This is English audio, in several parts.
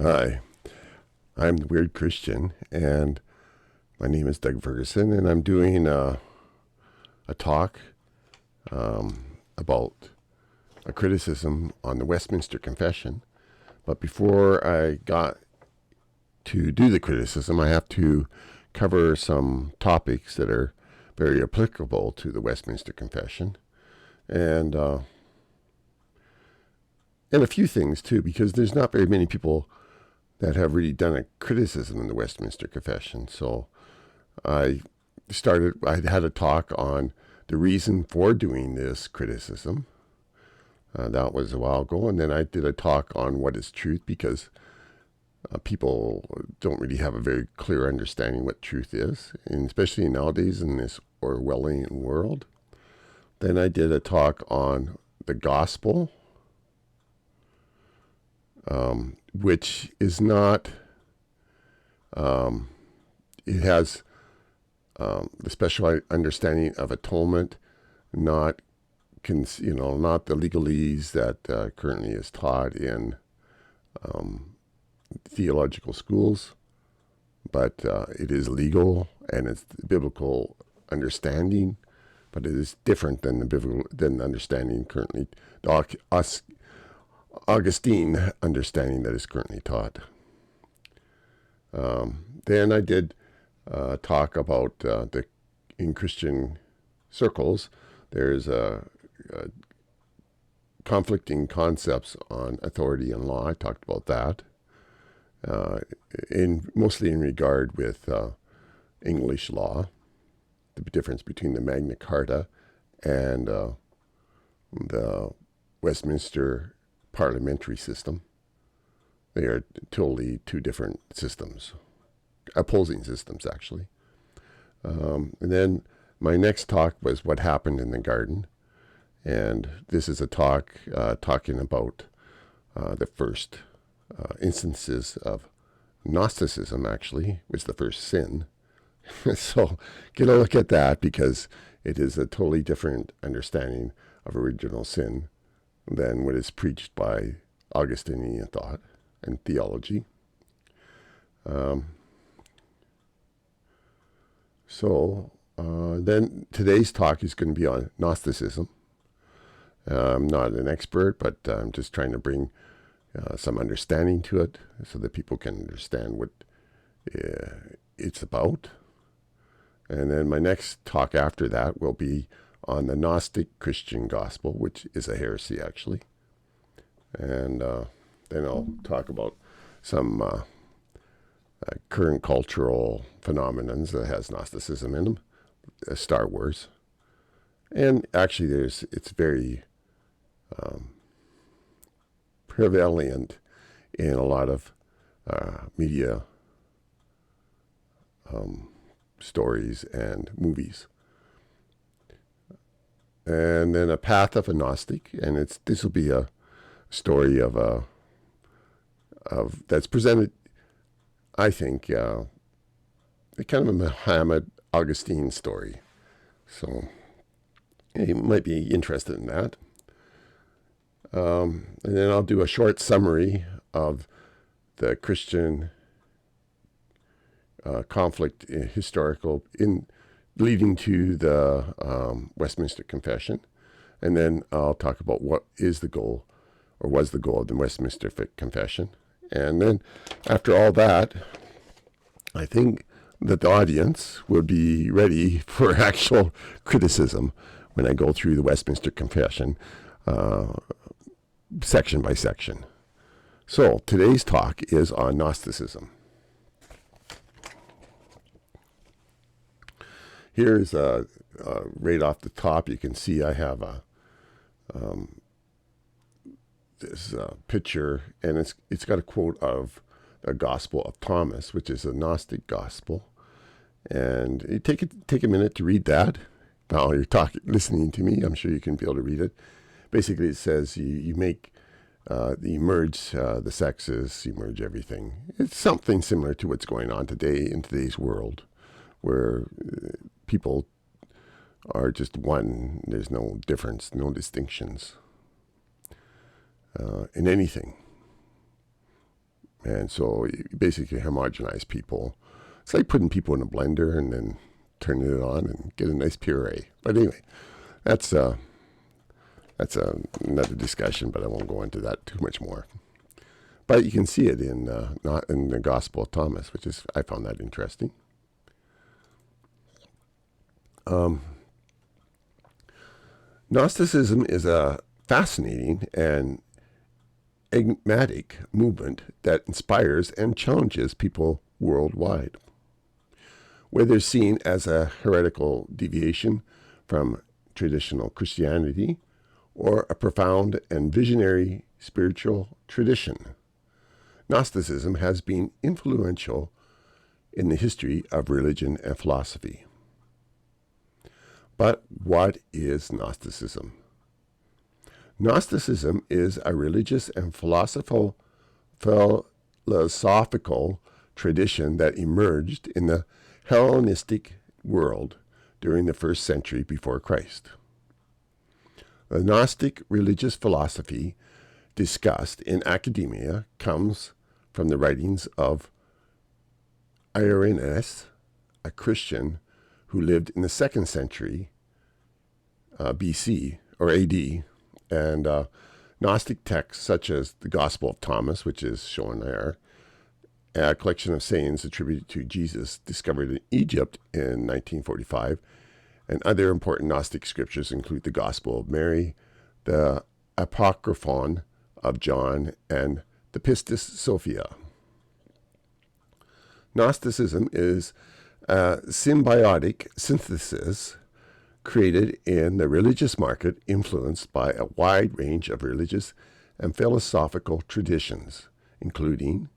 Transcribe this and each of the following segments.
Hi, I'm the Weird Christian, and my name is Doug Ferguson, and I'm doing a talk about a criticism on the Westminster Confession. But before I got to do the criticism, I have to cover some topics that are very applicable to the Westminster Confession, and a few things too, because there's not very many people that have really done a criticism in the Westminster Confession. So I had a talk on the reason for doing this criticism. That was a while ago. And then I did a talk on what is truth, because people don't really have a very clear understanding what truth is, and especially nowadays in this Orwellian world. Then I did a talk on the gospel, which is not, it has the special understanding of atonement, not not the legalese that currently is taught in theological schools, but it is legal and it's the biblical understanding, but it is different than the understanding currently, Augustine understanding that is currently taught. Then I did talk about in Christian circles, there's conflicting concepts on authority and law. I talked about that, mostly in regard with English law, the difference between the Magna Carta and the Westminster parliamentary system. They are totally two different systems, opposing systems actually. And then my next talk was what happened in the garden, and this is a talk talking about the first instances of Gnosticism, actually, was the first sin. So get a look at that, because it is a totally different understanding of original sin than what is preached by Augustinian thought and theology. Then today's talk is going to be on Gnosticism. I'm not an expert, but I'm just trying to bring some understanding to it so that people can understand what it's about. And then my next talk after that will be on the Gnostic Christian gospel, which is a heresy actually. And then I'll talk about some current cultural phenomenons that has Gnosticism in them, Star Wars. And actually it's very prevalent in a lot of media stories and movies. And then a path of a Gnostic, and this will be a story of that's presented, I think, kind of a Muhammad Augustine story. So you might be interested in that. And then I'll do a short summary of the Christian conflict historical leading to the Westminster Confession. And then I'll talk about what is the goal, or was the goal of the Westminster Confession. And then after all that, I think that the audience will be ready for actual criticism when I go through the Westminster Confession section by section. So today's talk is on Gnosticism. Here's right off the top, you can see I have this picture, and it's got a quote of the Gospel of Thomas, which is a Gnostic gospel. And you take a minute to read that. While you're listening to me, I'm sure you can be able to read it. Basically, it says you merge the sexes, you merge everything. It's something similar to what's going on today in today's world, where people are just one. There's no difference, no distinctions in anything. And so you basically homogenize people. It's like putting people in a blender and then turning it on and get a nice puree. But anyway, that's another discussion, but I won't go into that too much more. But you can see it not in the Gospel of Thomas, which is, I found that interesting. Gnosticism is a fascinating and enigmatic movement that inspires and challenges people worldwide. Whether seen as a heretical deviation from traditional Christianity or a profound and visionary spiritual tradition, Gnosticism has been influential in the history of religion and philosophy. But what is Gnosticism? Gnosticism is a religious and philosophical tradition that emerged in the Hellenistic world during the 1st century before Christ. The Gnostic religious philosophy discussed in academia comes from the writings of Irenaeus, a Christian who lived in the 2nd century BC or AD, and Gnostic texts such as the Gospel of Thomas, which is shown there, a collection of sayings attributed to Jesus discovered in Egypt in 1945, and other important Gnostic scriptures include the Gospel of Mary, the Apocryphon of John, and the Pistis Sophia. Gnosticism is a symbiotic synthesis created in the religious market, influenced by a wide range of religious and philosophical traditions, including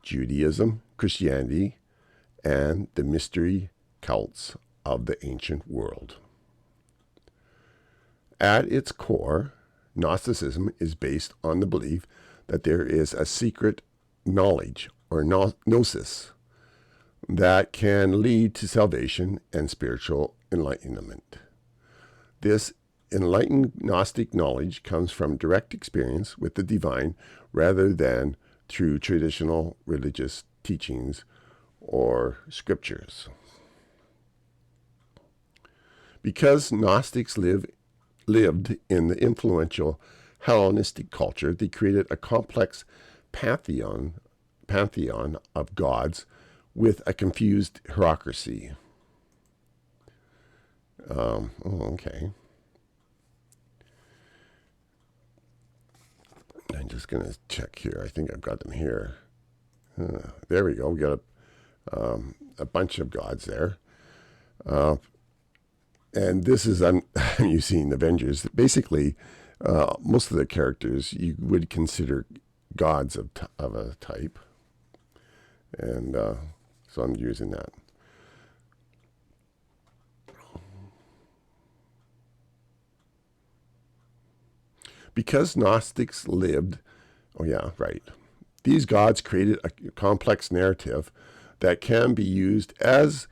Judaism, Christianity, and the mystery cults of the ancient world. At its core, Gnosticism is based on the belief that there is a secret knowledge, or gnosis, that can lead to salvation and spiritual enlightenment. This enlightened Gnostic knowledge comes from direct experience with the divine rather than through traditional religious teachings or scriptures. Because Gnostics lived in the influential Hellenistic culture, they created a complex pantheon of gods with a confused hierarchy. Okay. I'm just going to check here. I think I've got them here. There we go. We got a bunch of gods there. And this is, you've seen Avengers. Basically, most of the characters you would consider gods of a type. And so I'm using that. Because Gnostics lived, these gods created a complex narrative that can be used as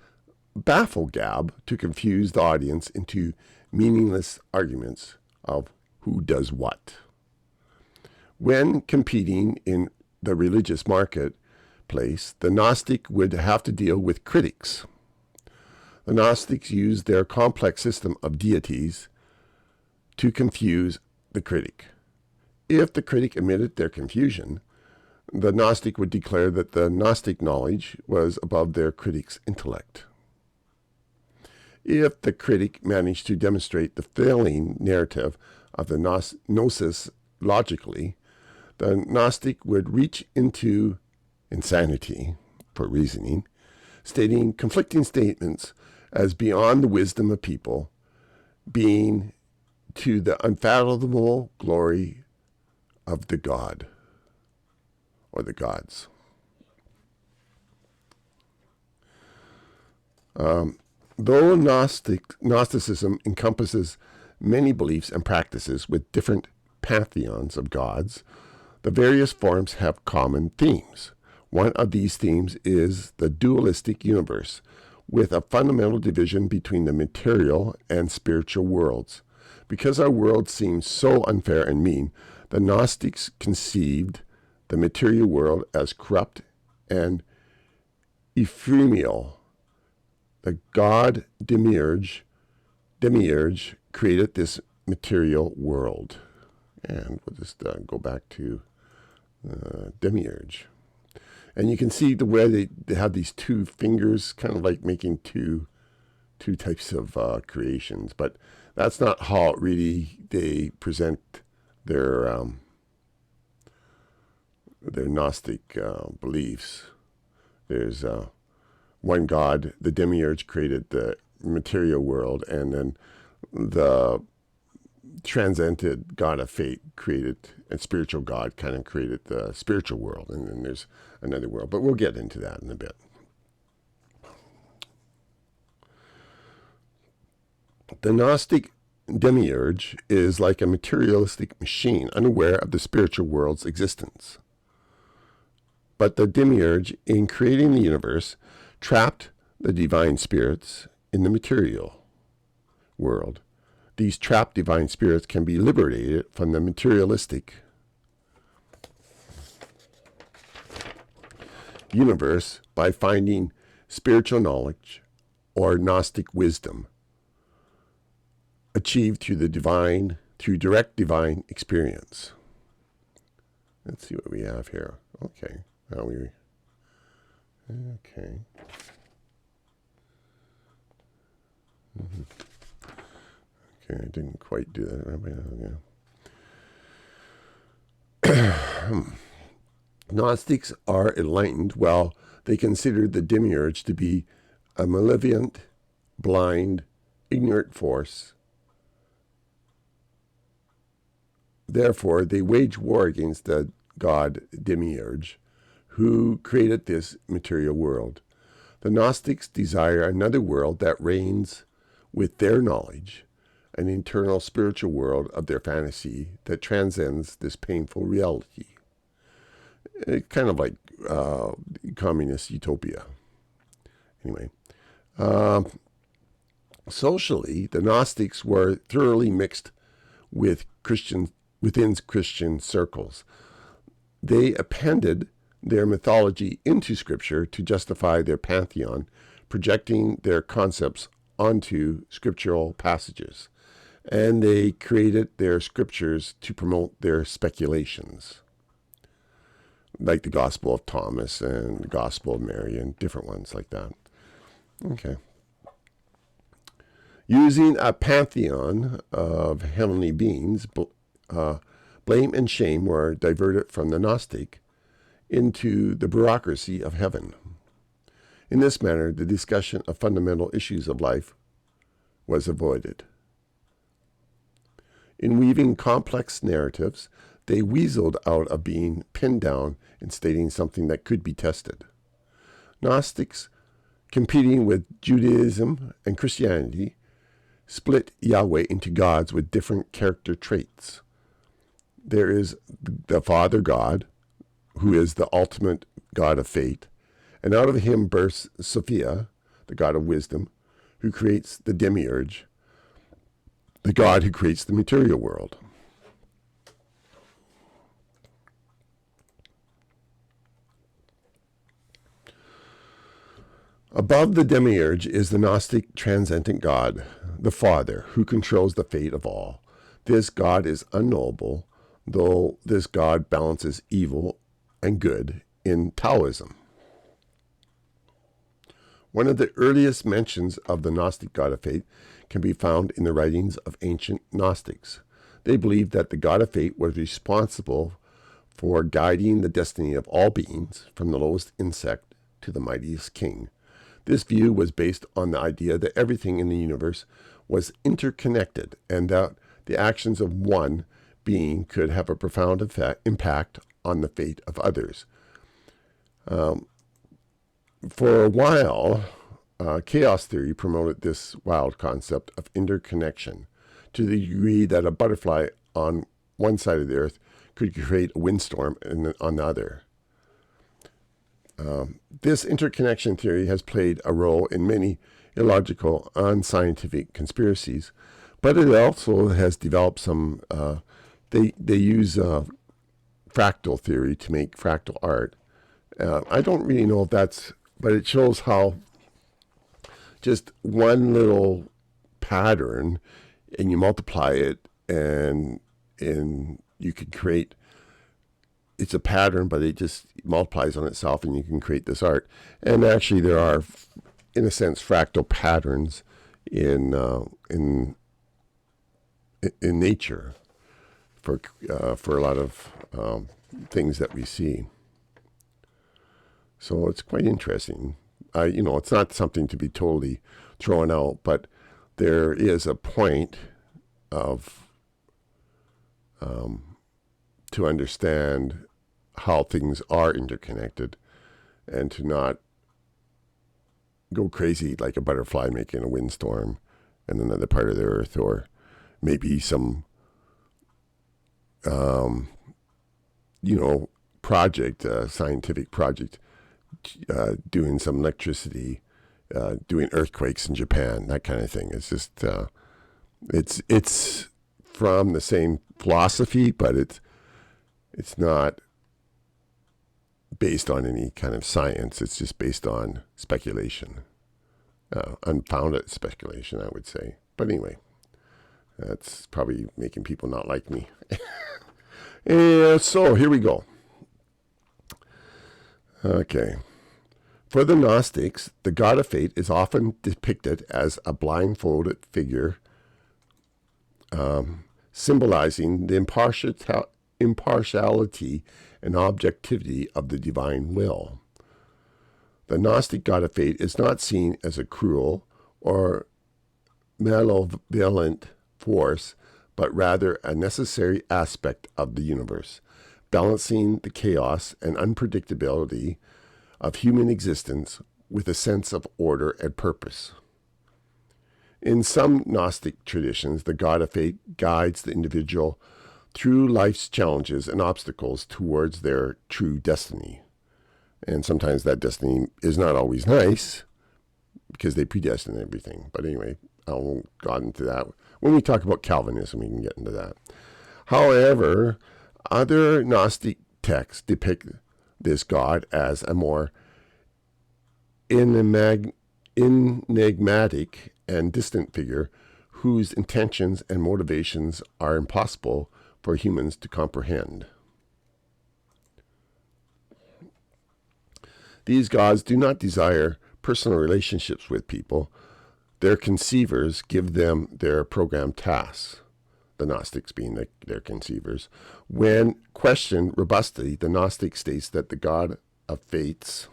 bafflegab to confuse the audience into meaningless arguments of who does what. When competing in the religious marketplace, the Gnostic would have to deal with critics. The Gnostics used their complex system of deities to confuse the critic. If the critic admitted their confusion, the Gnostic would declare that the Gnostic knowledge was above their critic's intellect. If the critic managed to demonstrate the failing narrative of the gnosis logically, the Gnostic would reach into insanity for reasoning, stating conflicting statements as beyond the wisdom of people, being to the unfathomable glory of the God or the gods. Though Gnosticism encompasses many beliefs and practices with different pantheons of gods, the various forms have common themes. One of these themes is the dualistic universe, with a fundamental division between the material and spiritual worlds. Because our world seems so unfair and mean, the Gnostics conceived the material world as corrupt and ephemeral. The god Demiurge created this material world. And we'll just go back to Demiurge. And you can see the way they have these two fingers, kind of like making two types of creations. But that's not how really they present their Gnostic beliefs. There's one god, the Demiurge created the material world, and then the transcendent god of fate created, and spiritual god kind of created the spiritual world, and then there's another world. But we'll get into that in a bit. The Gnostic Demiurge is like a materialistic machine, unaware of the spiritual world's existence. But the Demiurge, in creating the universe, trapped the divine spirits in the material world. These trapped divine spirits can be liberated from the materialistic universe by finding spiritual knowledge or Gnostic wisdom, achieved through direct divine experience. Let's see what we have here. Okay. Okay, I didn't quite do that. Gnostics are enlightened while they considered the Demiurge to be a malevolent, blind, ignorant force. Therefore, they wage war against the god Demiurge, who created this material world. The Gnostics desire another world that reigns with their knowledge, an eternal spiritual world of their fantasy that transcends this painful reality. It's kind of like communist utopia. Anyway, socially, the Gnostics were thoroughly mixed within Christian circles. They appended their mythology into Scripture to justify their pantheon, projecting their concepts onto scriptural passages. And they created their scriptures to promote their speculations, like the Gospel of Thomas and the Gospel of Mary and different ones like that. Okay. Using a pantheon of heavenly beings, blame and shame were diverted from the Gnostic into the bureaucracy of heaven. In this manner, the discussion of fundamental issues of life was avoided. In weaving complex narratives, they weaseled out of being pinned down and stating something that could be tested. Gnostics, competing with Judaism and Christianity, split Yahweh into gods with different character traits. There is the Father God, who is the ultimate god of fate, and out of him bursts Sophia, the god of wisdom, who creates the Demiurge, the god who creates the material world. Above the Demiurge is the Gnostic transcendent God, the Father, who controls the fate of all. This God is unknowable, though this God balances evil and good in Taoism. One of the earliest mentions of the Gnostic god of fate can be found in the writings of ancient Gnostics. They believed that the god of fate was responsible for guiding the destiny of all beings, from the lowest insect to the mightiest king. This view was based on the idea that everything in the universe was interconnected, and that the actions of one being could have a profound impact on the fate of others. For a while, chaos theory promoted this wild concept of interconnection to the degree that a butterfly on one side of the earth could create a windstorm on the other. This interconnection theory has played a role in many illogical, unscientific conspiracies, but it also has developed some, they use fractal theory to make fractal art. I don't really know if that's, but it shows how just one little pattern, and you multiply it, and you can create. It's a pattern, but it just multiplies on itself, and you can create this art. And actually, there are, in a sense, fractal patterns in nature for a lot of things that we see. So it's quite interesting. It's not something to be totally thrown out, but there is a point of to understand how things are interconnected, and to not go crazy like a butterfly making a windstorm in another part of the earth, or maybe some project, scientific project, doing some electricity, doing earthquakes in Japan, that kind of thing. It's just it's from the same philosophy, but it's not based on any kind of science. It's just based on speculation, unfounded speculation, I would say. But anyway, that's probably making people not like me. And so here we go. Okay. For the Gnostics, the god of fate is often depicted as a blindfolded figure, symbolizing the impartiality and objectivity of the divine will. The Gnostic god of fate is not seen as a cruel or malevolent force, but rather a necessary aspect of the universe, balancing the chaos and unpredictability of human existence with a sense of order and purpose. In some Gnostic traditions, the god of fate guides the individual through life's challenges and obstacles towards their true destiny. And sometimes that destiny is not always nice, because they predestine everything. But anyway, I won't go into that. When we talk about Calvinism, we can get into that. However, other Gnostic texts depict this god as a more enigmatic and distant figure whose intentions and motivations are impossible for humans to comprehend. These gods do not desire personal relationships with people. Their conceivers give them their programmed tasks, the Gnostics being their conceivers. When questioned robustly, the Gnostic states that the god of fate's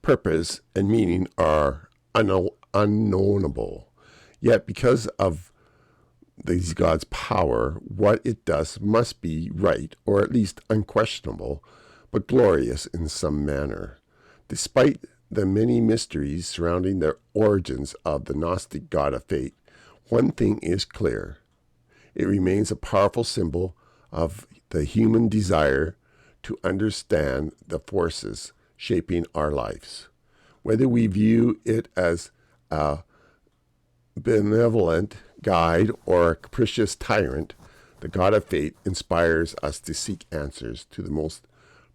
purpose and meaning are unknowable. Yet because of these gods' power, what it does must be right, or at least unquestionable, but glorious in some manner. Despite the many mysteries surrounding the origins of the Gnostic god of fate, one thing is clear. It remains a powerful symbol of the human desire to understand the forces shaping our lives. Whether we view it as a benevolent guide or a capricious tyrant, the god of fate inspires us to seek answers to the most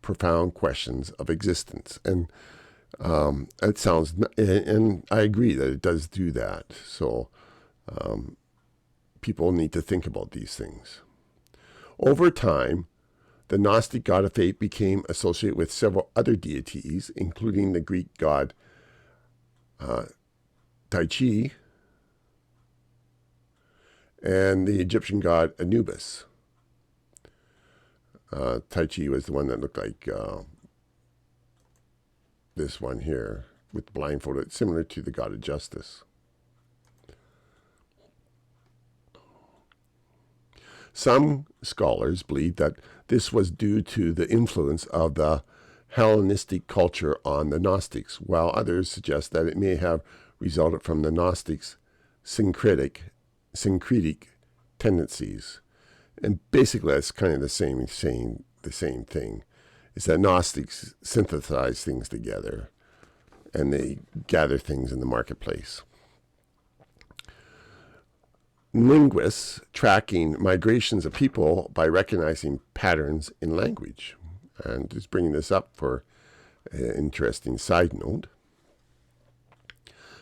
profound questions of existence. And it sounds, and I agree that it does do that. So people need to think about these things. Over time, the Gnostic god of fate became associated with several other deities, including the Greek god Tai and the Egyptian god Anubis. Tai was the one that looked like this one here, with blindfolded, similar to the god of justice. Some scholars believe that this was due to the influence of the Hellenistic culture on the Gnostics, while others suggest that it may have resulted from the Gnostics' syncretic tendencies. And basically that's kind of the same thing, is that Gnostics synthesize things together and they gather things in the marketplace. linguists tracking migrations of people by recognizing patterns in language. And just bringing this up for an interesting side note.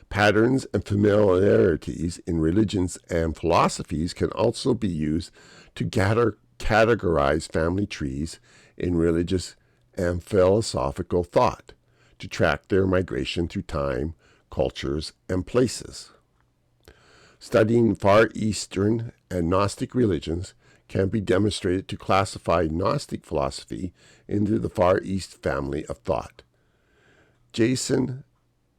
Patterns and familiarities in religions and philosophies can also be used to categorize family trees in religious and philosophical thought, to track their migration through time, cultures, and places. Studying Far Eastern and Gnostic religions can be demonstrated to classify Gnostic philosophy into the Far East family of thought. Jason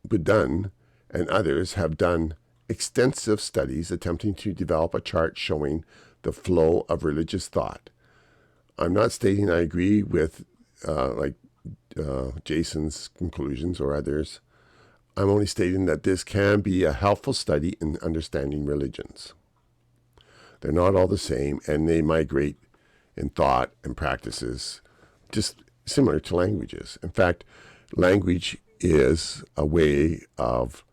Budun and others have done extensive studies attempting to develop a chart showing the flow of religious thought. I'm not stating I agree with Jason's conclusions or others. I'm only stating that this can be a helpful study in understanding religions. They're not all the same, and they migrate in thought and practices just similar to languages. In fact, language is a way of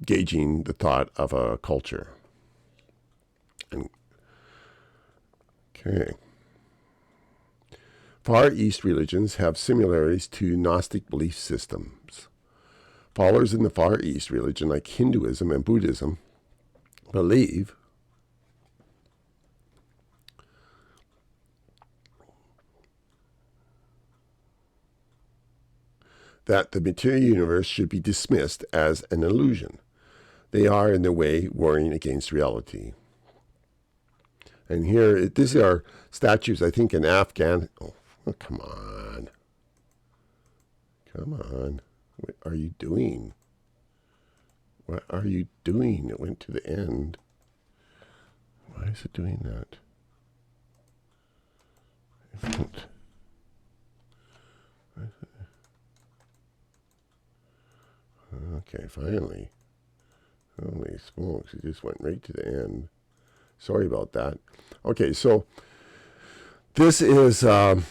gauging the thought of a culture. Okay. Far East religions have similarities to Gnostic belief systems. Followers in the Far East religion, like Hinduism and Buddhism, believe that the material universe should be dismissed as an illusion. They are, in their way, warring against reality. And here, these are statues, I think, in Afghan. Oh, come on. Come on. What are you doing? What are you doing? It went to the end. Why is it doing that? Okay, finally. Holy smokes, it just went right to the end. Sorry about that. Okay, so this is some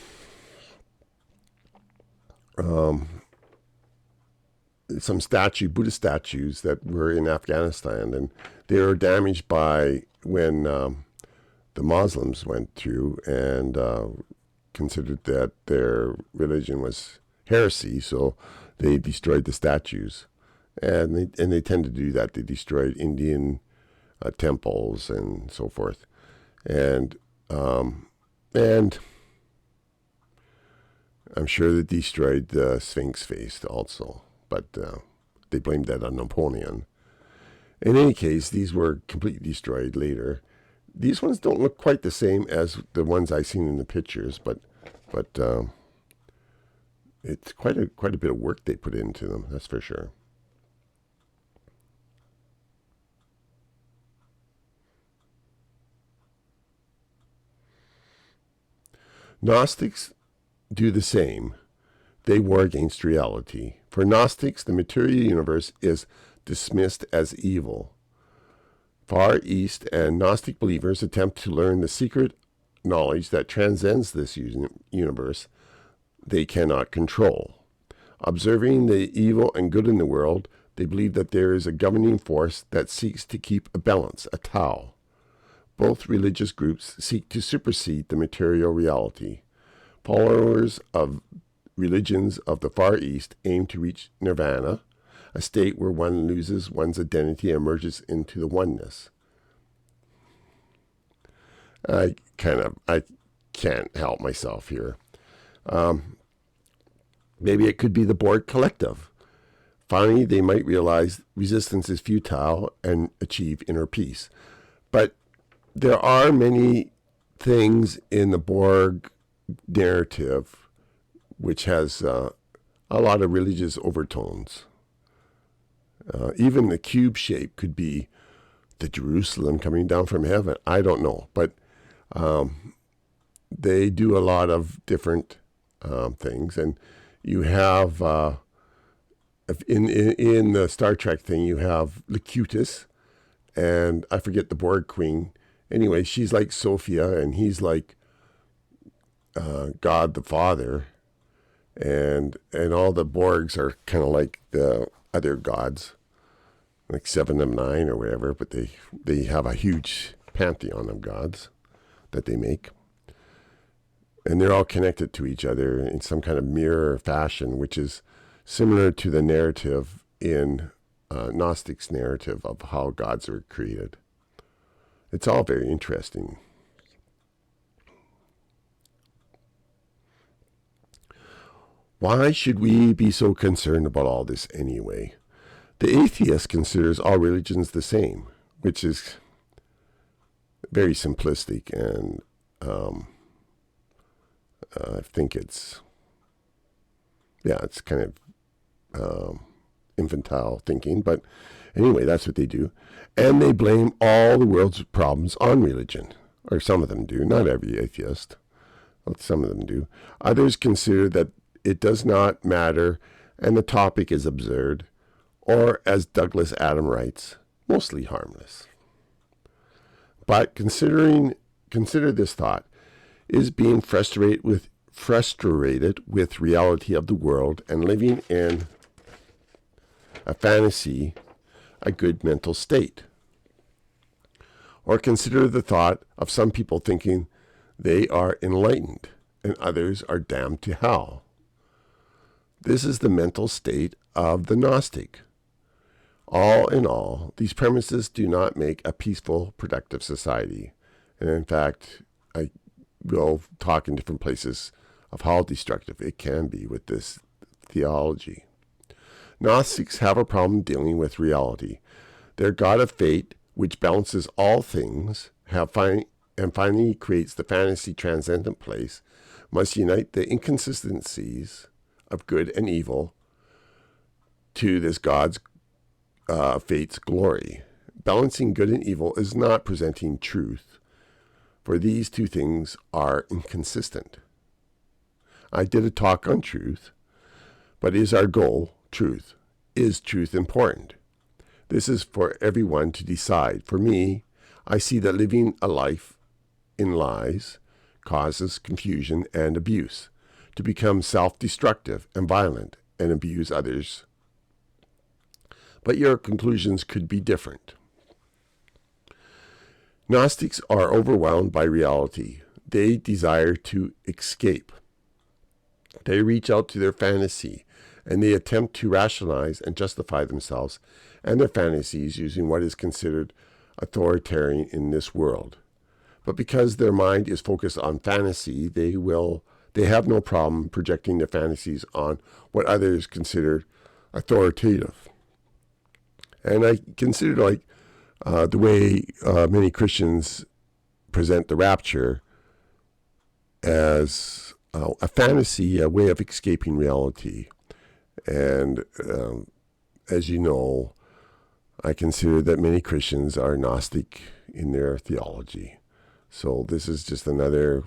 Buddhist statues that were in Afghanistan, and they were damaged by when the Muslims went through and considered that their religion was heresy, so they destroyed the statues. And they tend to do that. They destroyed Indian temples and so forth. And I'm sure they destroyed the Sphinx face also, but they blamed that on Napoleon. In any case, these were completely destroyed later. These ones don't look quite the same as the ones I've seen in the pictures, but it's quite a bit of work they put into them, that's for sure. Gnostics do the same. They war against reality. For Gnostics, the material universe is dismissed as evil. Far East and Gnostic believers attempt to learn the secret knowledge that transcends this universe they cannot control. Observing the evil and good in the world, they believe that there is a governing force that seeks to keep a balance, a Tao. Both religious groups seek to supersede the material reality. Followers of religions of the Far East aim to reach nirvana, a state where one loses one's identity and emerges into the oneness. I can't help myself here. Maybe it could be the Borg collective. Finally, they might realize resistance is futile and achieve inner peace. But there are many things in the Borg narrative which has a lot of religious overtones. Even the cube shape could be the Jerusalem coming down from heaven. I don't know, but they do a lot of different things. And you have, in the Star Trek thing, you have Locutus, and I forget the Borg Queen. Anyway, she's like Sophia, and he's like God the Father, and all the Borgs are kind of like the other gods. like 7 of 9 or whatever, but they have a huge pantheon of gods that they make. And they're all connected to each other in some kind of mirror fashion, which is similar to the narrative in Gnostic's narrative of how gods were created. It's all very interesting. Why should we be so concerned about all this anyway? The atheist considers all religions the same, which is very simplistic, and I think it's kind of infantile thinking, but anyway, that's what they do. And they blame all the world's problems on religion, or some of them do, not every atheist, but some of them do. Others consider that it does not matter and the topic is absurd, or as Douglas Adams writes, mostly harmless. But consider this thought: is being frustrated with reality of the world and living in a fantasy a good mental state? Or consider the thought of some people thinking they are enlightened and others are damned to hell. This is the mental state of the Gnostic. All in all, these premises do not make a peaceful, productive society. And in fact, I will talk in different places of how destructive it can be with this theology. Gnostics have a problem dealing with reality. Their god of fate, which balances all things, and finally creates the fantasy transcendent place, must unite the inconsistencies of good and evil to this god's fate's glory. Balancing good and evil is not presenting truth, for these two things are inconsistent. I did a talk on truth, but is our goal truth? Is truth important? This is for everyone to decide. For me, I see that living a life in lies causes confusion and abuse, to become self-destructive and violent and abuse others. But your conclusions could be different. Gnostics are overwhelmed by reality. They desire to escape. They reach out to their fantasy, and they attempt to rationalize and justify themselves and their fantasies using what is considered authoritarian in this world. But because their mind is focused on fantasy, they have no problem projecting their fantasies on what others consider authoritative. And I consider the way many Christians present the rapture as a fantasy, a way of escaping reality. And as you know, I consider that many Christians are Gnostic in their theology. So this is just another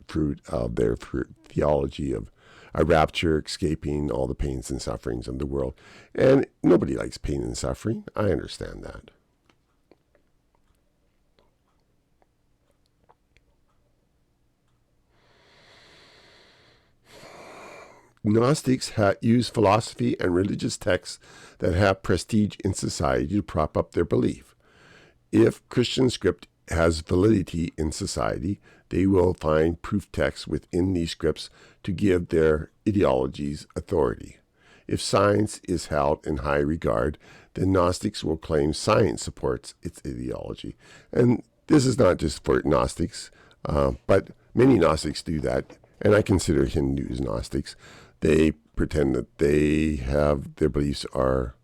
fruit of their theology of a rapture, escaping all the pains and sufferings of the world. And nobody likes pain and suffering. I understand that. Gnostics use philosophy and religious texts that have prestige in society to prop up their belief. If Christian script has validity in society, they will find proof texts within these scripts to give their ideologies authority. If science is held in high regard, then Gnostics will claim science supports its ideology. And this is not just for Gnostics, but many Gnostics do that, and I consider Hindus Gnostics. They pretend that their beliefs are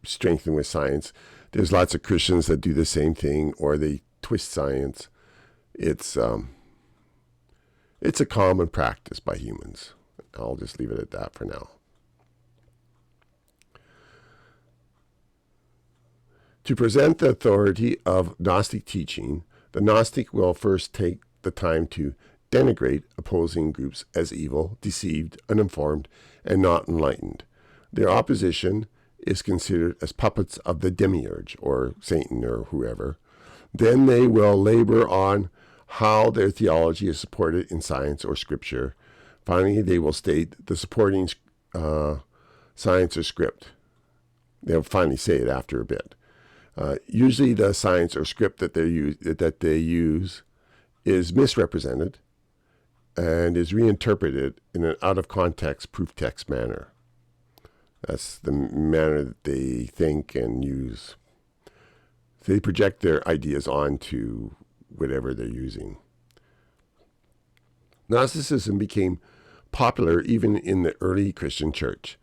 strengthened with science. There's lots of Christians that do the same thing, or they twist science. It's a common practice by humans. I'll just leave it at that for now. To present the authority of Gnostic teaching, the Gnostic will first take the time to denigrate opposing groups as evil, deceived, uninformed, and not enlightened. Their opposition is considered as puppets of the demiurge, or Satan, or whoever. Then they will labor on how their theology is supported in science or scripture. Finally, they will state the supporting science or script. They'll finally say it after a bit. Usually the science or script that they use is misrepresented and is reinterpreted in an out-of-context proof text manner. That's the manner that they think and use. They project their ideas onto whatever they're using. Gnosticism became popular even in the early Christian church.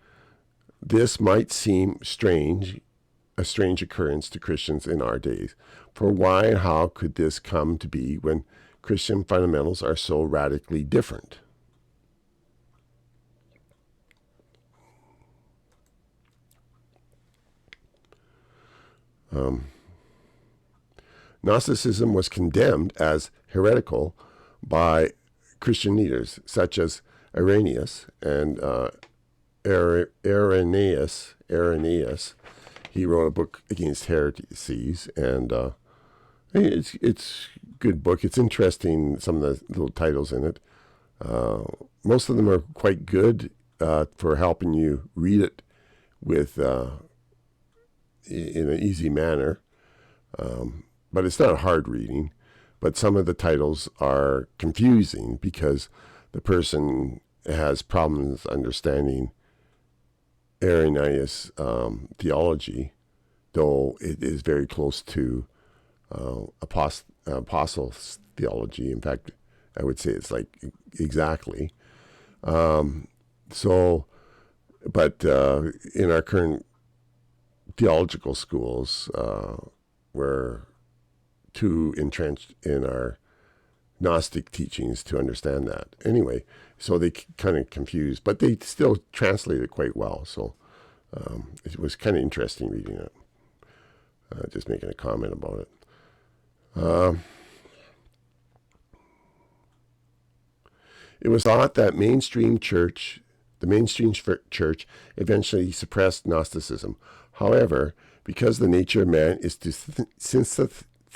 This might seem a strange occurrence to Christians in our days. For why and how could this come to be when Christian fundamentals are so radically different? Gnosticism was condemned as heretical by Christian leaders such as Irenaeus and Irenaeus. He wrote a book against heresies, and it's a good book. It's interesting, some of the little titles in it. Most of them are quite good for helping you read it with in an easy manner. But it's not hard reading. But some of the titles are confusing because the person has problems understanding Irenaeus' theology, though it is very close to apostles' theology. In fact, I would say it's like exactly. But in our current theological schools, we're too entrenched in our Gnostic teachings to understand that. Anyway, so they kind of confused, but they still translate it quite well. So it was kind of interesting reading it. Just making a comment about it. It was thought that the mainstream church eventually suppressed Gnosticism. However, because the nature of man is to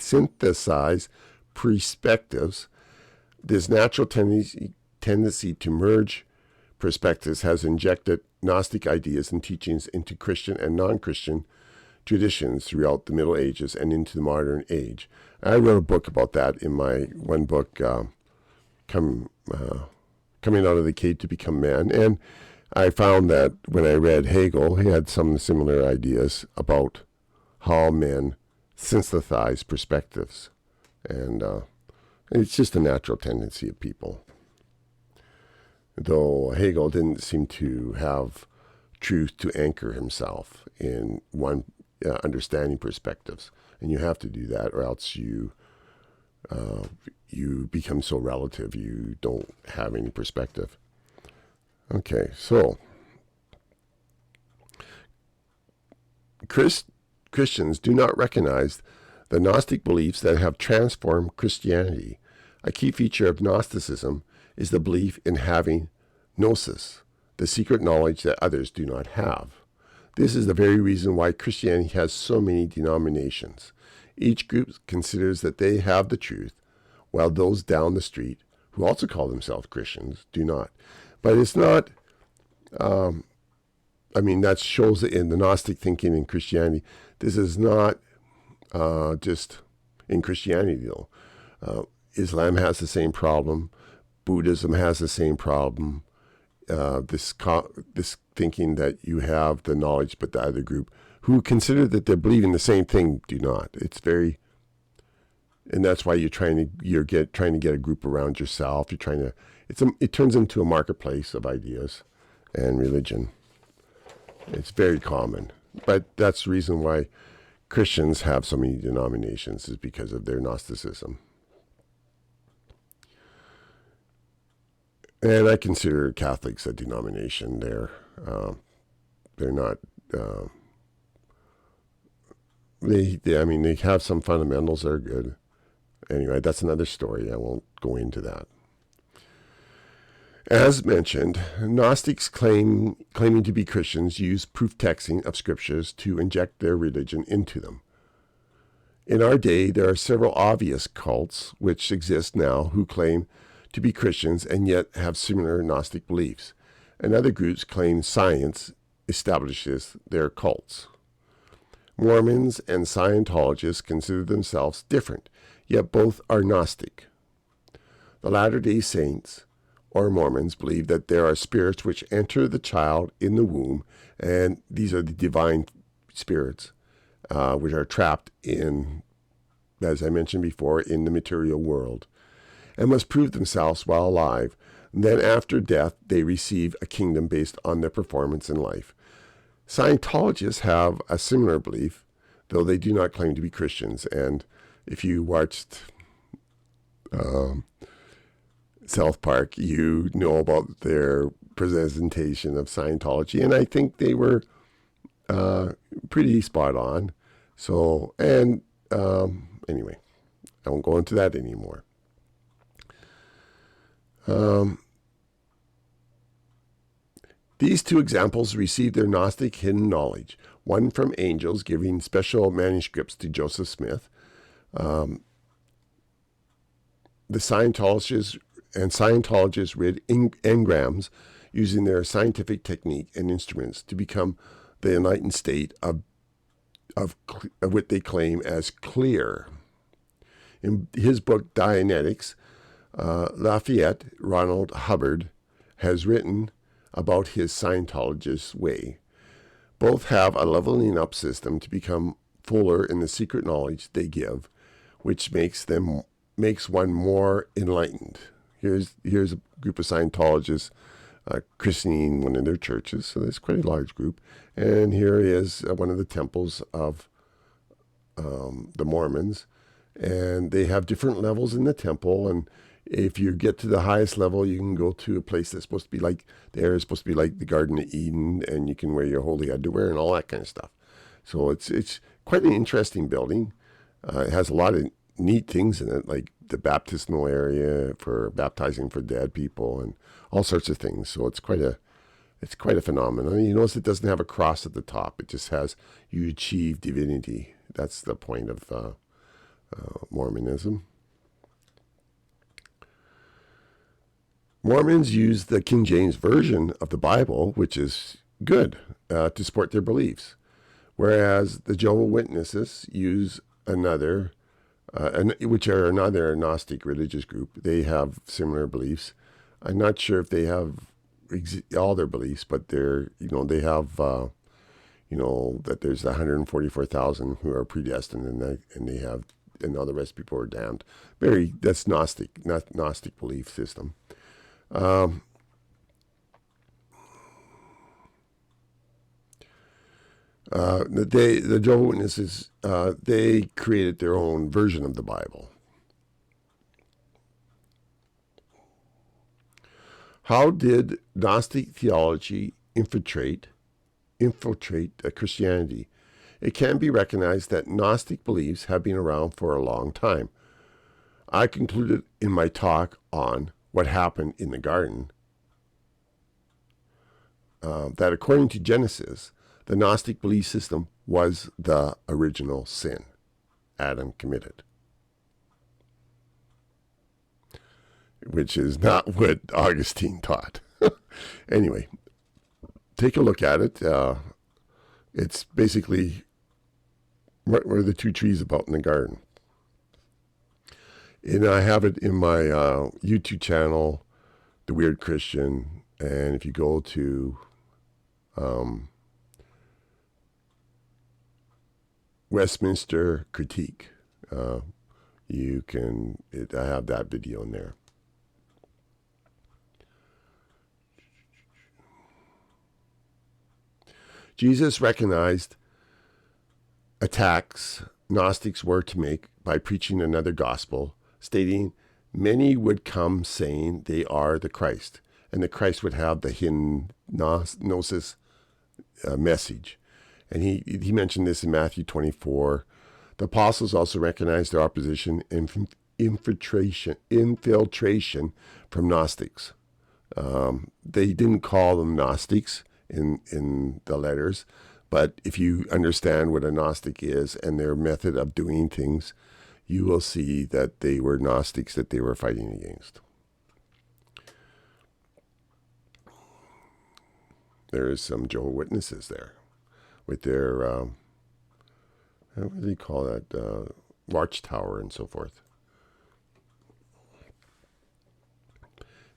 synthesize perspectives, this natural tendency to merge perspectives has injected Gnostic ideas and teachings into Christian and non-Christian traditions throughout the Middle Ages and into the modern age. I wrote a book about that in my one book, Coming Out of the Cave to Become Man. And I found that when I read Hegel, he had some similar ideas about how men synthesize perspectives. And it's just a natural tendency of people. Though Hegel didn't seem to have truth to anchor himself in one understanding perspectives. And you have to do that, or else you become so relative you don't have any perspective. Okay, so Christians do not recognize the Gnostic beliefs that have transformed Christianity. A key feature of Gnosticism is the belief in having gnosis, the secret knowledge that others do not have. This is the very reason why Christianity has so many denominations. Each group considers that they have the truth, while those down the street, who also call themselves Christians, do not. But it's not, that shows it in the Gnostic thinking in Christianity. This is not just in Christianity, though. Islam has the same problem. Buddhism has the same problem. This thinking that you have the knowledge, but the other group, who consider that they're believing the same thing, do not. It's very, and that's why you're trying to get a group around yourself. It turns into a marketplace of ideas and religion. It's very common, but that's the reason why Christians have so many denominations, is because of their Gnosticism. And I consider Catholics a denomination. They're not. They have some fundamentals that are good. Anyway, that's another story. I won't go into that. As mentioned, Gnostics claiming to be Christians use proof texting of scriptures to inject their religion into them. In our day, there are several obvious cults which exist now who claim to be Christians and yet have similar Gnostic beliefs. And other groups claim science establishes their cults. Mormons and Scientologists consider themselves different, yet both are Gnostic. The Latter-day Saints, or Mormons, believe that there are spirits which enter the child in the womb, and these are the divine spirits, which are trapped in, as I mentioned before, in the material world, and must prove themselves while alive. And then after death, they receive a kingdom based on their performance in life. Scientologists have a similar belief, though they do not claim to be Christians. And if you watched South Park, you know about their presentation of Scientology, and I think they were pretty spot on. So, and anyway, I won't go into that anymore. These two examples received their Gnostic hidden knowledge, one from angels giving special manuscripts to Joseph Smith. The Scientologists read engrams using their scientific technique and instruments to become the enlightened state of what they claim as clear. In his book Dianetics, Lafayette Ronald Hubbard has written about his Scientologist way. Both have a leveling up system to become fuller in the secret knowledge they give, which makes one more enlightened. Here's a group of Scientologists christening one of their churches, so there's quite a large group. And here is one of the temples of the Mormons, and they have different levels in the temple. And if you get to the highest level, you can go to a place that's supposed to be like, the area is supposed to be like the Garden of Eden, and you can wear your holy underwear and all that kind of stuff. So it's quite an interesting building. It has a lot of neat things in it, like the baptismal area for baptizing for dead people and all sorts of things. So it's quite a phenomenon. You notice it doesn't have a cross at the top. It just has, you achieve divinity. That's the point of Mormonism. Mormons use the King James Version of the Bible, which is good, to support their beliefs, whereas the Jehovah's Witnesses use another, which are another Gnostic religious group. They have similar beliefs. I'm not sure if they have all their beliefs, but they have, that there's 144,000 who are predestined, and all the rest of people are damned. That's Gnostic, not Gnostic belief system. The Jehovah's Witnesses, they created their own version of the Bible. How did Gnostic theology infiltrate Christianity? It can be recognized that Gnostic beliefs have been around for a long time. I concluded in my talk on what happened in the garden that according to Genesis, the Gnostic belief system was the original sin Adam committed, which is not what Augustine taught. Anyway, take a look at it. It's basically, what were the two trees about in the garden? And I have it in my YouTube channel, The Weird Christian. And if you go to Westminster Critique, I have that video in there. Jesus recognized attacks Gnostics were to make by preaching another gospel, stating, many would come saying they are the Christ, and the Christ would have the hidden gnosis message. And he mentioned this in Matthew 24. The apostles also recognized their opposition and infiltration from Gnostics. They didn't call them Gnostics in the letters, but if you understand what a Gnostic is and their method of doing things, you will see that they were Gnostics that they were fighting against. there's some Jehovah's Witnesses there with their, what do you call that, watchtower and so forth.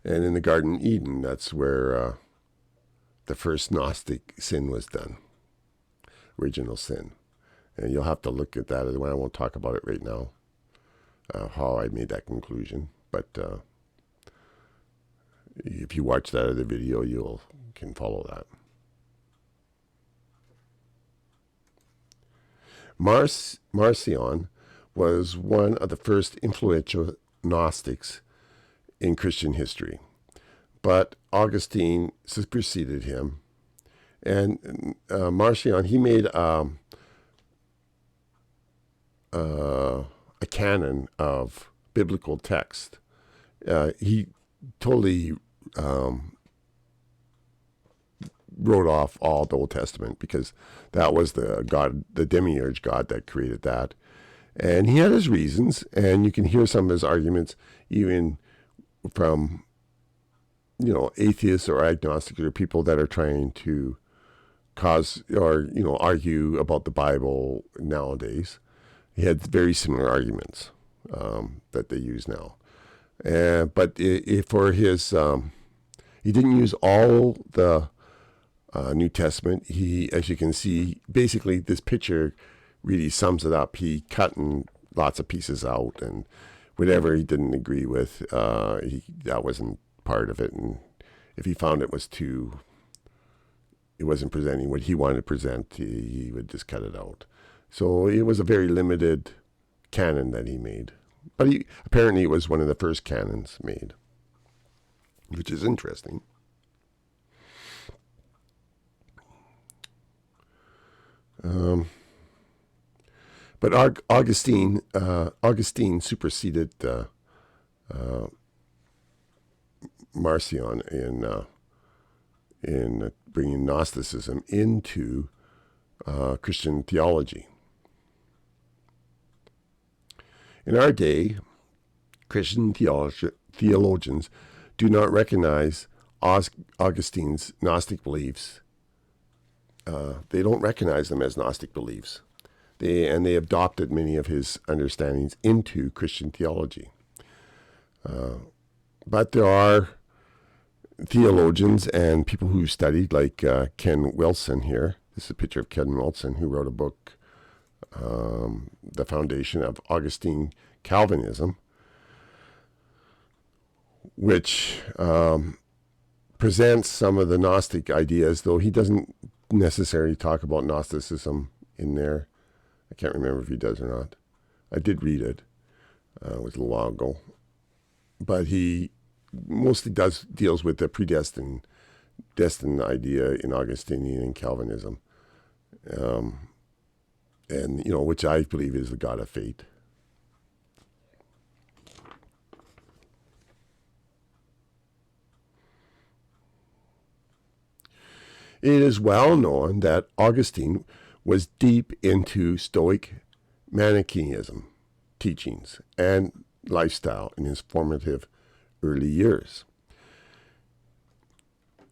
And in the Garden of Eden, that's where the first Gnostic sin was done, original sin. And you'll have to look at that. I won't talk about it right now, how I made that conclusion. But if you watch that other video, you can follow that. Marcion was one of the first influential Gnostics in Christian history, but Augustine superseded him. And Marcion, he made a canon of biblical text. He totally wrote off all the Old Testament because that was the God, the demiurge God that created that. And he had his reasons, and you can hear some of his arguments even from, atheists or agnostics or people that are trying to cause or, argue about the Bible nowadays. He had very similar arguments that they use now. But for his, he didn't use all the New Testament. He, as you can see, basically this picture really sums it up. He cut lots of pieces out, and whatever he didn't agree with, that wasn't part of it. And if he found it wasn't presenting what he wanted to present, he would just cut it out. So it was a very limited canon that he made. But apparently it was one of the first canons made, which is interesting. But Augustine superseded Marcion in bringing Gnosticism into Christian theology. In our day, Christian theologians do not recognize Augustine's Gnostic beliefs. They don't recognize them as Gnostic beliefs. They adopted many of his understandings into Christian theology. But there are theologians and people who studied, like Ken Wilson here. This is a picture of Ken Wilson, who wrote a book, The Foundation of Augustine Calvinism, which presents some of the Gnostic ideas, though he doesn't necessarily talk about Gnosticism in there. I can't remember if he does or not. I did read it. It was a little while ago. But he mostly deals with the destined idea in Augustinian and Calvinism, and which I believe is the God of fate. It is well known that Augustine was deep into Stoic Manichaeism teachings and lifestyle in his formative early years.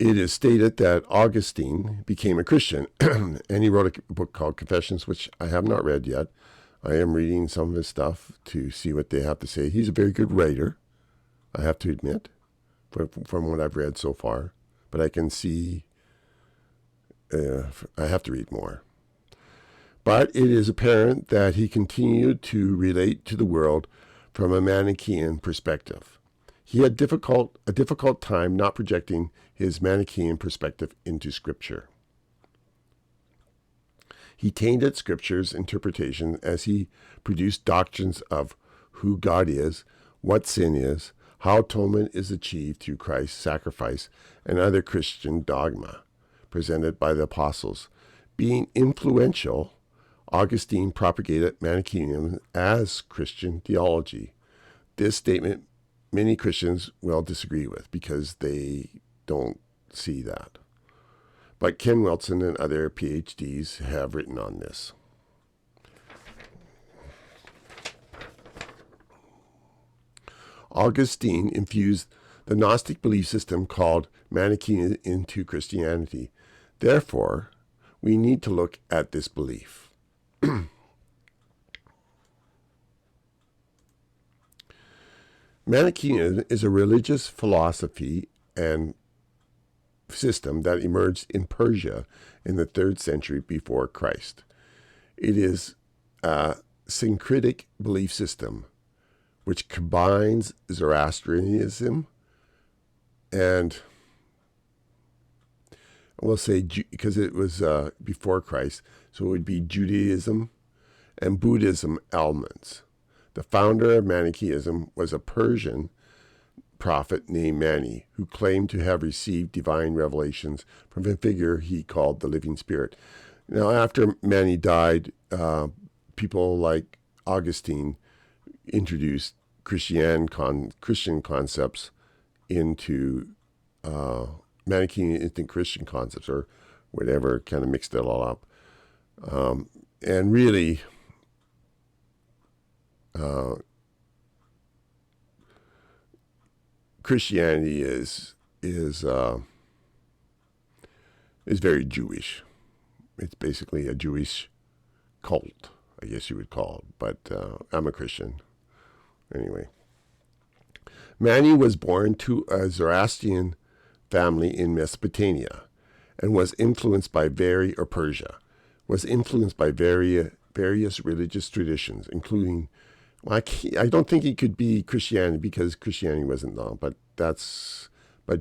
It is stated that Augustine became a Christian, and he wrote a book called Confessions, which I have not read yet. I am reading some of his stuff to see what they have to say. He's a very good writer, I have to admit, from what I've read so far. But I can see, I have to read more. But it is apparent that he continued to relate to the world from a Manichaean perspective. He had a difficult time not projecting his Manichaean perspective into Scripture. He tainted Scripture's interpretation as he produced doctrines of who God is, what sin is, how atonement is achieved through Christ's sacrifice, and other Christian dogma presented by the apostles. Being influential, Augustine propagated Manichaeism as Christian theology. This statement many Christians will disagree with because they don't see that. But Ken Wilson and other PhDs have written on this. Augustine infused the Gnostic belief system called Manichaeism into Christianity. Therefore, we need to look at this belief. Manichaeism is a religious philosophy and system that emerged in Persia in the 3rd century before Christ. It is a syncretic belief system which combines Zoroastrianism and, we'll say, because it was before Christ, so it would be Judaism and Buddhism elements. The founder of Manichaeism was a Persian prophet named Mani, who claimed to have received divine revelations from a figure he called the Living Spirit. Now, after Mani died, people like Augustine introduced Christian concepts into Manichaean into Christian concepts, or whatever, kind of mixed it all up. And really, Christianity is very Jewish. It's basically a Jewish cult, I guess you would call it. But I'm a Christian. Anyway. Mani was born to a Zoroastrian family in Mesopotamia and was influenced by Persia, was influenced by various religious traditions, including, well, I don't think it could be Christianity because Christianity wasn't known, but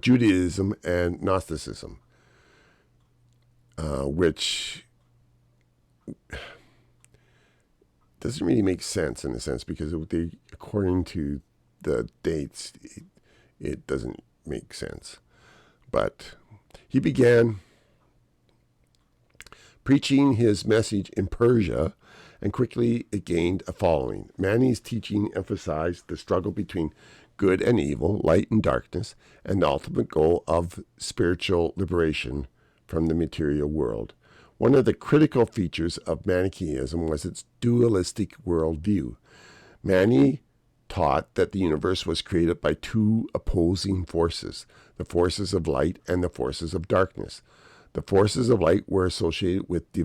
Judaism and Gnosticism, which doesn't really make sense in a sense because according to the dates, it doesn't make sense. But he began preaching his message in Persia, and quickly it gained a following. Mani's teaching emphasized the struggle between good and evil, light and darkness, and the ultimate goal of spiritual liberation from the material world. One of the critical features of Manichaeism was its dualistic worldview. Mani taught that the universe was created by two opposing forces, the forces of light and the forces of darkness. The forces of light were associated with the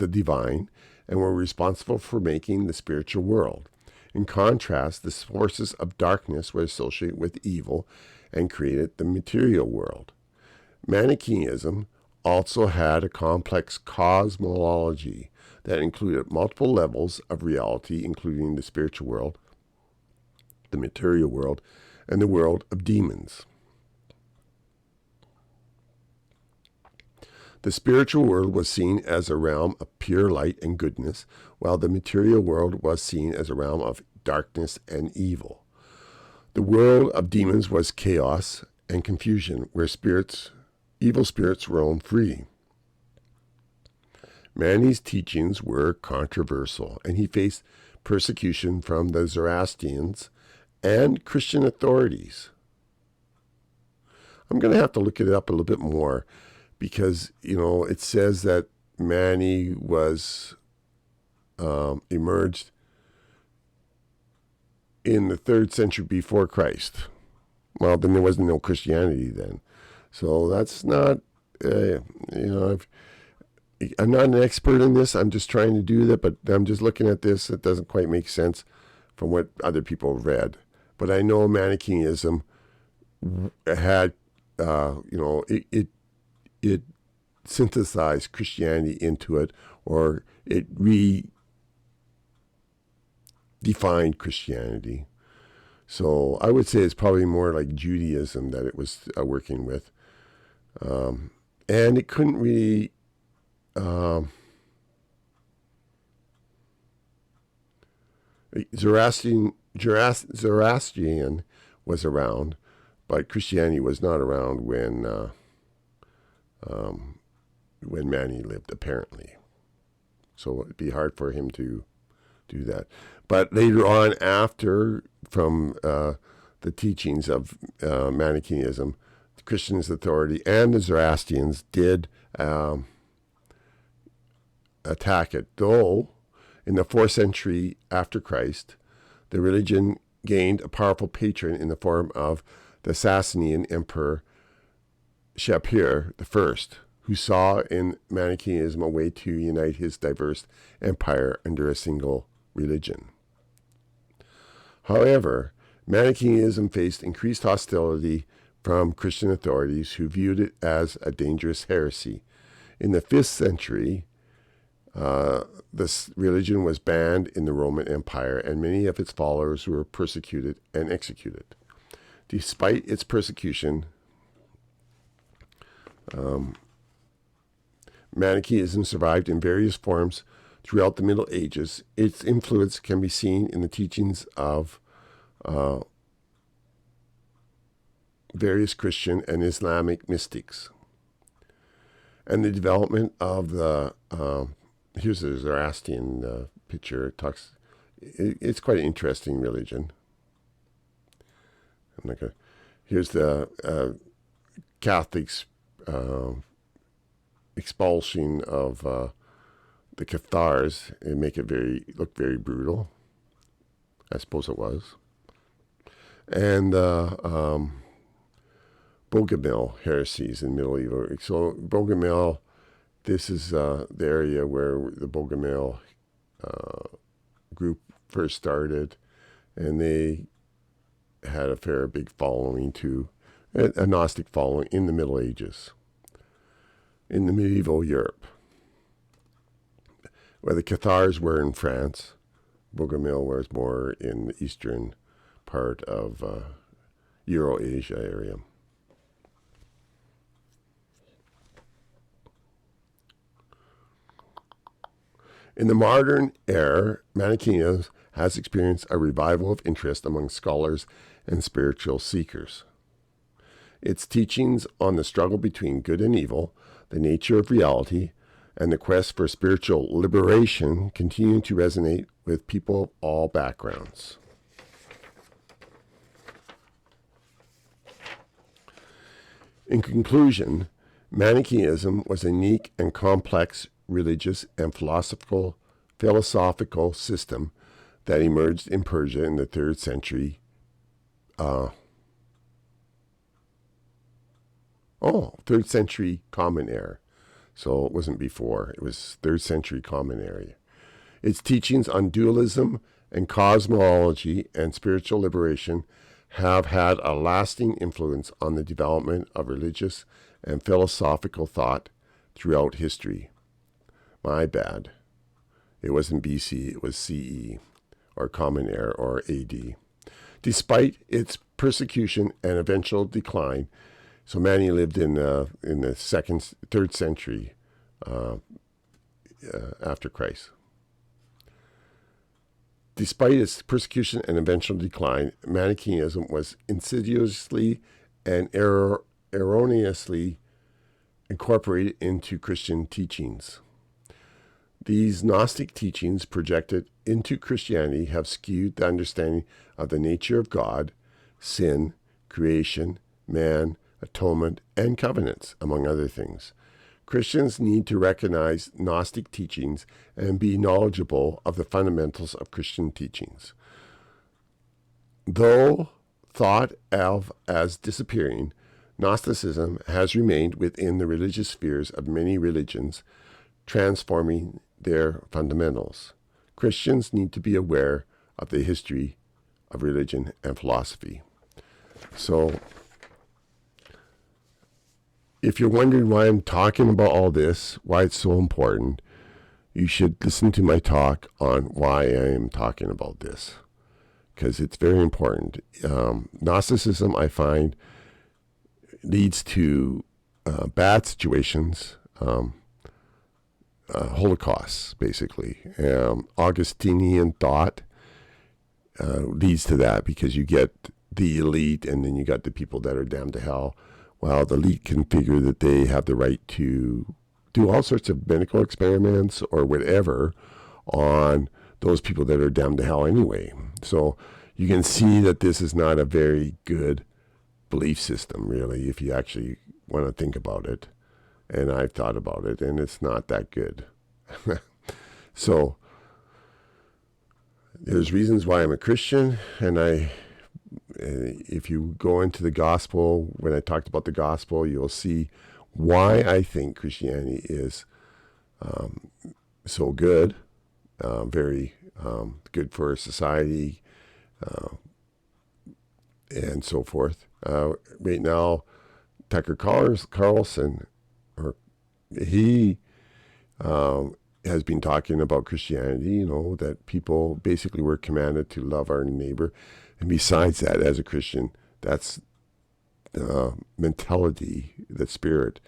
divine and were responsible for making the spiritual world. In contrast, the forces of darkness were associated with evil and created the material world. Manichaeism also had a complex cosmology that included multiple levels of reality, including the spiritual world, the material world, and the world of demons. The spiritual world was seen as a realm of pure light and goodness, while the material world was seen as a realm of darkness and evil. The world of demons was chaos and confusion, where evil spirits roam free. Mani's teachings were controversial, and he faced persecution from the Zoroastrians and Christian authorities. I'm going to have to look it up a little bit more because, it says that Mani was emerged in the 3rd century before Christ. Well, then there wasn't no Christianity then. So that's not, I'm not an expert in this. I'm just trying to do that, but I'm just looking at this. It doesn't quite make sense from what other people read. But I know Manichaeism had, it synthesized Christianity into it, or it redefined Christianity. So I would say it's probably more like Judaism that it was working with. And it couldn't really, Zoroastrian was around, but Christianity was not around when Mani lived, apparently. So it'd be hard for him to do that. But later on, from the teachings of Manichaeism, the Christians' authority and the Zoroastrians did attack it. Though, in the 4th century after Christ, the religion gained a powerful patron in the form of the Sasanian Emperor Shapur I, who saw in Manichaeism a way to unite his diverse empire under a single religion. However, Manichaeism faced increased hostility from Christian authorities who viewed it as a dangerous heresy. In the 5th century, this religion was banned in the Roman Empire, and many of its followers were persecuted and executed. Despite its persecution, Manichaeism survived in various forms throughout the Middle Ages. Its influence can be seen in the teachings of various Christian and Islamic mystics. And the development of the, here's the Zoroastrian picture. It's quite an interesting religion. Here's the Catholics expulsion of the Cathars and make it look very brutal. I suppose it was. And Bogomil heresies in medieval. So Bogomil, this is the area where the Bogomil group first started, and they had a fair big following too, a Gnostic following in the Middle Ages, in the medieval Europe, where the Cathars were in France. Bogomil was more in the eastern part of Euro-Asia area. In the modern era, Manichaeism has experienced a revival of interest among scholars and spiritual seekers. Its teachings on the struggle between good and evil, the nature of reality, and the quest for spiritual liberation continue to resonate with people of all backgrounds. In conclusion, Manichaeism was a unique and complex religious and philosophical system that emerged in Persia in the 3rd century. 3rd century Common Era. So it wasn't before. It was 3rd century Common Era. Its teachings on dualism and cosmology and spiritual liberation have had a lasting influence on the development of religious and philosophical thought throughout history. My bad. It wasn't BC, it was CE, or Common Era, or AD. Despite its persecution and eventual decline, so Mani lived in the 3rd century after Christ. Despite its persecution and eventual decline, Manichaeism was insidiously and erroneously incorporated into Christian teachings. These Gnostic teachings projected into Christianity have skewed the understanding of the nature of God, sin, creation, man, atonement, and covenants, among other things. Christians need to recognize Gnostic teachings and be knowledgeable of the fundamentals of Christian teachings. Though thought of as disappearing, Gnosticism has remained within the religious spheres of many religions, transforming their fundamentals. Christians need to be aware of the history of religion and philosophy. So, if you're wondering why I'm talking about all this, why it's so important, you should listen to my talk on why I am talking about this, because it's very important. Gnosticism, I find, leads to bad situations, holocausts, basically. Augustinian thought leads to that, because you get the elite and then you got the people that are damned to hell. Well, the elite can figure that they have the right to do all sorts of medical experiments or whatever on those people that are damned to hell anyway. So you can see that this is not a very good belief system, really, if you actually want to think about it. And I've thought about it, and it's not that good. So there's reasons why I'm a Christian, and if you go into the gospel, when I talked about the gospel, you'll see why I think Christianity is so good, very good for society, and so forth. Right now, Tucker Carlson, he has been talking about Christianity, that people basically were commanded to love our neighbor. And besides that, as a Christian, that's the mentality, the spirit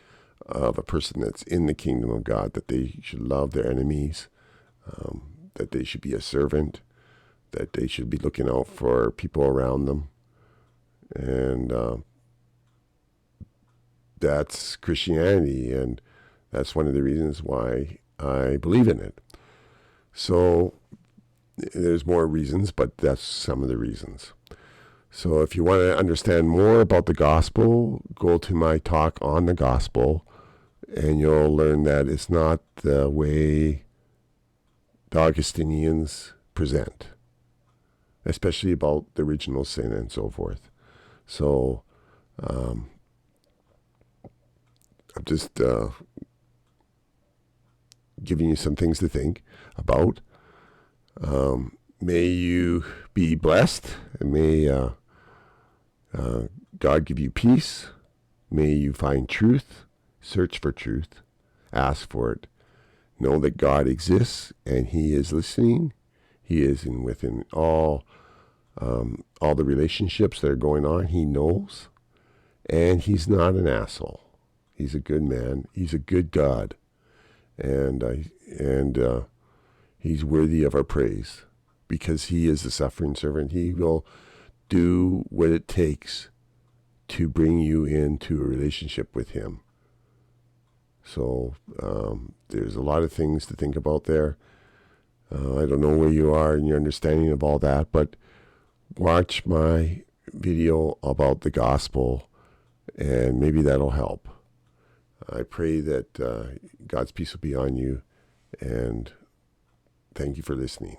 of a person that's in the kingdom of God, that they should love their enemies, that they should be a servant, that they should be looking out for people around them. And that's Christianity, and that's one of the reasons why I believe in it. So there's more reasons, but that's some of the reasons. So if you want to understand more about the gospel, go to my talk on the gospel, and you'll learn that it's not the way the Augustinians present, especially about the original sin and so forth. So I'm just giving you some things to think about. May you be blessed, and may God give you peace. May you find truth, search for truth, ask for it. Know that God exists, and He is listening. He is within all the relationships that are going on. He knows, and He's not an asshole. He's a good man. He's a good God, and He's worthy of our praise, because He is the suffering servant. He will do what it takes to bring you into a relationship with Him. So there's a lot of things to think about there. I don't know where you are in your understanding of all that, but watch my video about the gospel, and maybe that'll help. I pray that God's peace will be on you, and thank you for listening.